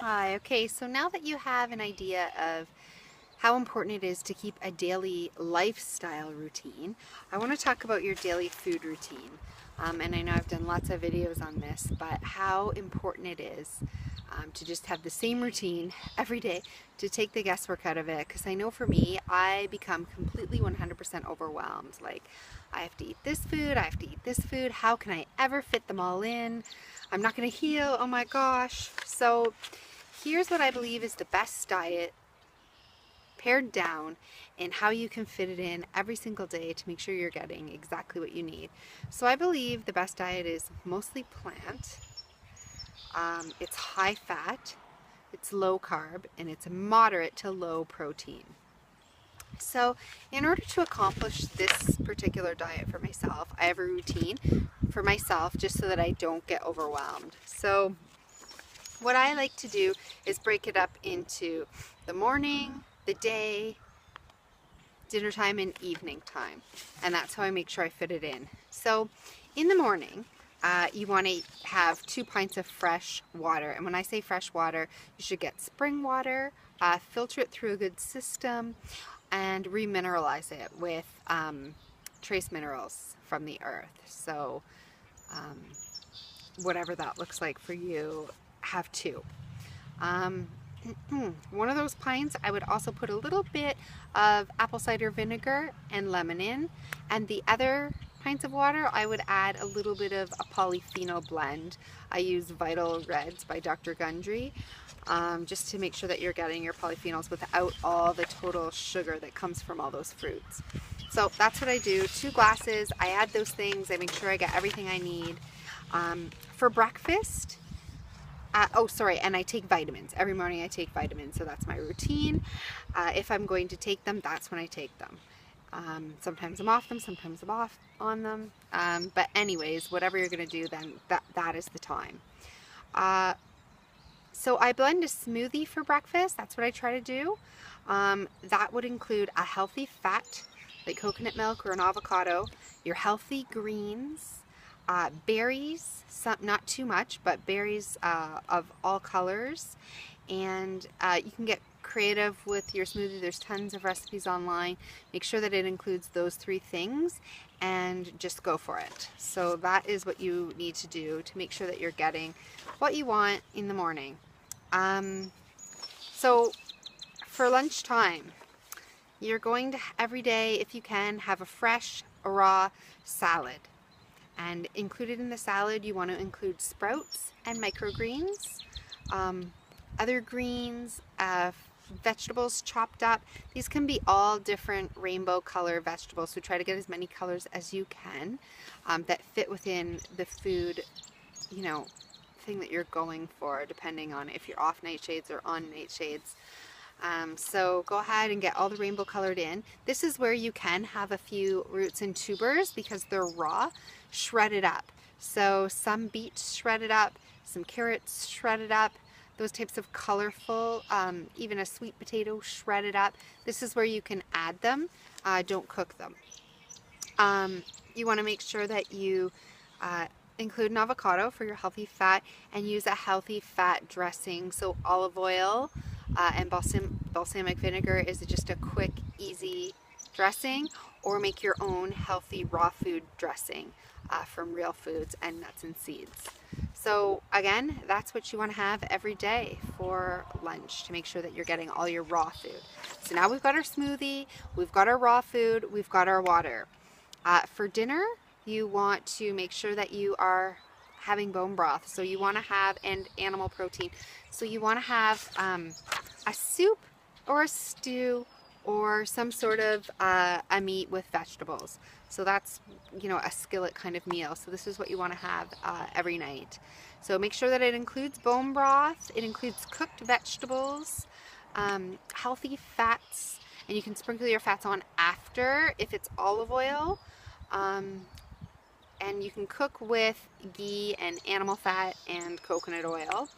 Hi, okay, so now that you have an idea of how important it is to keep a daily lifestyle routine, I want to talk about your daily food routine. And I know I've done lots of videos on this, but how important it is to just have the same routine every day to take the guesswork out of it. Because I know for me, I become completely 100% overwhelmed. Like, I have to eat this food, I have to eat this food. How can I ever fit them all in? I'm not going to heal. Oh my gosh. So, here's what I believe is the best diet pared down and how you can fit it in every single day to make sure you're getting exactly what you need. So I believe the best diet is mostly plant, it's high fat, it's low carb, and it's moderate to low protein. So in order to accomplish this particular diet for myself, I have a routine for myself just so that I don't get overwhelmed. So what I like to do is break it up into the morning, the day, dinner time, and evening time. And that's how I make sure I fit it in. So in the morning, you want to have 2 pints of fresh water. And when I say fresh water, you should get spring water, filter it through a good system, and remineralize it with trace minerals from the earth. So um, whatever that looks like for you, have 2. Um, One of those pints, I would also put a little bit of apple cider vinegar and lemon in, and the other pints of water, I would add a little bit of a polyphenol blend. I use Vital Reds by Dr. Gundry, just to make sure that you're getting your polyphenols without all the total sugar that comes from all those fruits. So that's what I do. 2 glasses, I add those things, I make sure I get everything I need. For breakfast, oh, sorry, and I take vitamins. Every morning I take vitamins, so that's my routine. If I'm going to take them, that's when I take them. Sometimes I'm off them, sometimes I'm off on them. But anyways, whatever you're going to do, then that is the time. So I blend a smoothie for breakfast. That's what I try to do. That would include a healthy fat, like coconut milk or an avocado, your healthy greens, berries, not too much, but berries of all colors. And you can get creative with your smoothie. There's tons of recipes online. Make sure that it includes those 3 things and just go for it. So that is what you need to do to make sure that you're getting what you want in the morning. So for lunchtime, you're going to every day, if you can, have a fresh, raw salad. And included in the salad, you want to include sprouts and microgreens, other greens, vegetables chopped up. These can be all different rainbow color vegetables, so try to get as many colors as you can that fit within the food, thing that you're going for, depending on if you're off nightshades or on nightshades. So go ahead and get all the rainbow colored in. This is where you can have a few roots and tubers because they're raw, shredded up. So some beets shredded up, some carrots shredded up, those types of colorful, even a sweet potato shredded up. This is where you can add them, don't cook them. You want to make sure that you include an avocado for your healthy fat and use a healthy fat dressing. So olive oil and balsamic vinegar is just a quick, easy dressing, or make your own healthy raw food dressing from real foods and nuts and seeds. So again, that's what you want to have every day for lunch to make sure that you're getting all your raw food. So now we've got our smoothie, we've got our raw food, we've got our water. For dinner, you want to make sure that you are having bone broth. So you want to have, and animal protein. So you want to have a soup or a stew or some sort of a meat with vegetables. So that's, a skillet kind of meal. So this is what you want to have every night. So make sure that it includes bone broth, it includes cooked vegetables, healthy fats, and you can sprinkle your fats on after if it's olive oil. and you can cook with ghee and animal fat and coconut oil.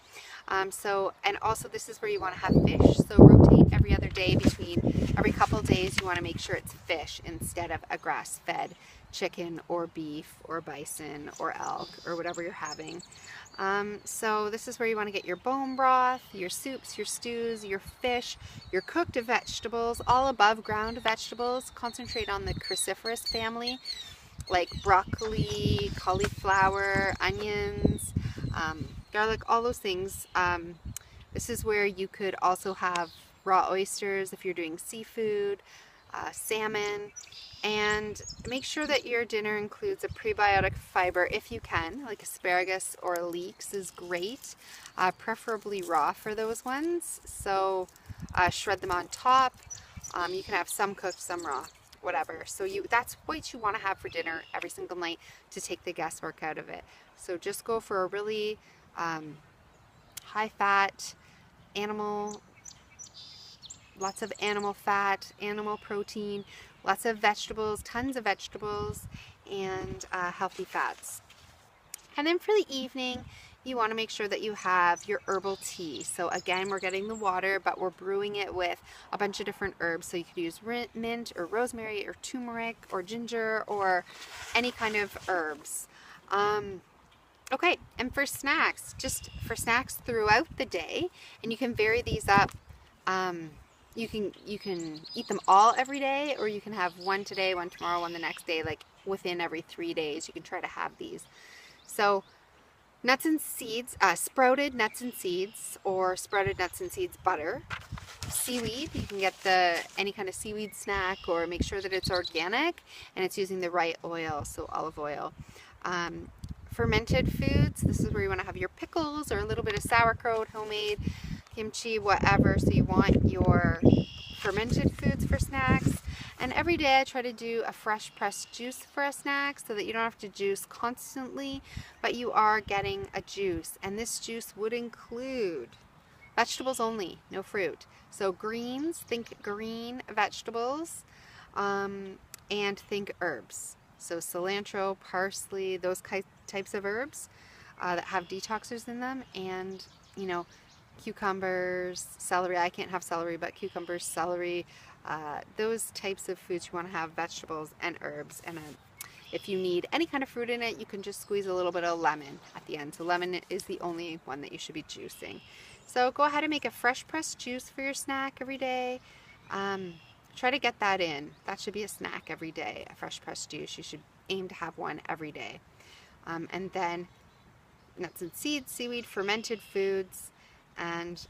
And also this is where you want to have fish, so rotate every other day. Between every couple of days you want to make sure it's fish instead of a grass-fed chicken or beef or bison or elk or whatever you're having. So this is where you want to get your bone broth, your soups, your stews, your fish, your cooked vegetables, all above ground vegetables. Concentrate on the cruciferous family like broccoli, cauliflower, onions, garlic, all those things. This is where you could also have raw oysters if you're doing seafood, salmon, and make sure that your dinner includes a prebiotic fiber if you can, like asparagus or leeks is great, preferably raw for those ones. So shred them on top. You can have some cooked, some raw, whatever. So that's what you want to have for dinner every single night to take the guesswork out of it. So just go for a really high fat, lots of animal fat, animal protein, lots of vegetables, tons of vegetables, and healthy fats. And then for the evening, you want to make sure that you have your herbal tea. So again, we're getting the water, but we're brewing it with a bunch of different herbs. So you could use mint or rosemary or turmeric or ginger or any kind of herbs. Okay, and for snacks, just for snacks throughout the day, and you can vary these up. You can eat them all every day, or you can have one today, one tomorrow, one the next day, like within every 3 days. You can try to have these. So nuts and seeds, sprouted nuts and seeds, or sprouted nuts and seeds butter. Seaweed, you can get any kind of seaweed snack, or make sure that it's organic and it's using the right oil, so olive oil. Fermented foods, this is where you want to have your pickles or a little bit of sauerkraut, homemade, kimchi, whatever. So you want your fermented foods for snacks. And every day I try to do a fresh pressed juice for a snack so that you don't have to juice constantly, but you are getting a juice. And this juice would include vegetables only, no fruit. So greens, think green vegetables, and think herbs. So cilantro, parsley, those types of herbs that have detoxers in them, and cucumbers, celery. I can't have celery, but cucumbers, celery, those types of foods. You want to have vegetables and herbs. And if you need any kind of fruit in it, you can just squeeze a little bit of lemon at the end. So lemon is the only one that you should be juicing. So go ahead and make a fresh pressed juice for your snack every day. Try to get that in. That should be a snack every day, a fresh pressed juice. You should aim to have one every day. And then nuts and seeds, seaweed, fermented foods, and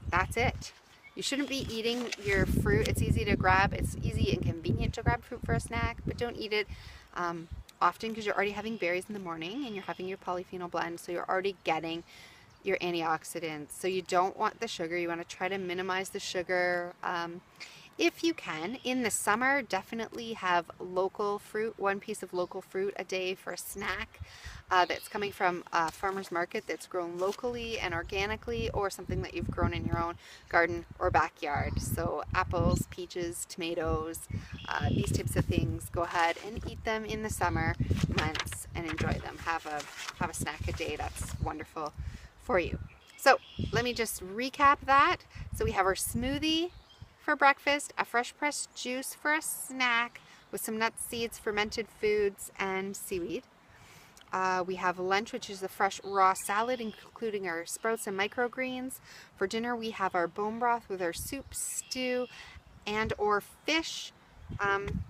that's it. You shouldn't be eating your fruit. It's easy to grab. It's easy and convenient to grab fruit for a snack, but don't eat it often, because you're already having berries in the morning and you're having your polyphenol blend, so you're already getting your antioxidants. So you don't want the sugar. You want to try to minimize the sugar. If you can. In the summer, definitely have local fruit, one piece of local fruit a day for a snack that's coming from a farmer's market that's grown locally and organically, or something that you've grown in your own garden or backyard. So apples, peaches, tomatoes, these types of things. Go ahead and eat them in the summer months and enjoy them. Have a snack a day. That's wonderful for you. So let me just recap that. So we have our smoothie for breakfast, a fresh pressed juice for a snack with some nuts, seeds, fermented foods, and seaweed. We have lunch, which is a fresh raw salad, including our sprouts and microgreens. For dinner, we have our bone broth with our soup, stew, and or fish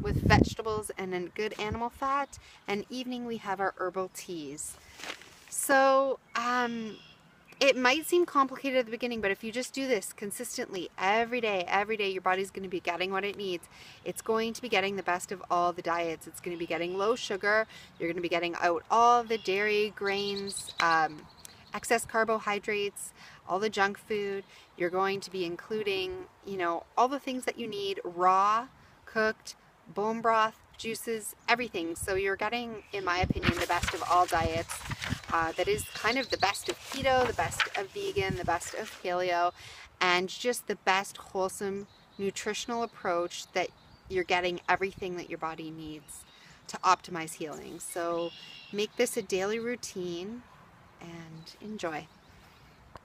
with vegetables and a good animal fat. And evening, we have our herbal teas. So, it might seem complicated at the beginning, but if you just do this consistently every day, your body's going to be getting what it needs. It's going to be getting the best of all the diets. It's going to be getting low sugar. You're going to be getting out all the dairy, grains, excess carbohydrates, all the junk food. You're going to be including, all the things that you need, raw, cooked, bone broth, juices, everything. So you're getting, in my opinion, the best of all diets. That is kind of the best of keto, the best of vegan, the best of paleo, and just the best wholesome nutritional approach that you're getting everything that your body needs. to optimize healing. So make this a daily routine and enjoy.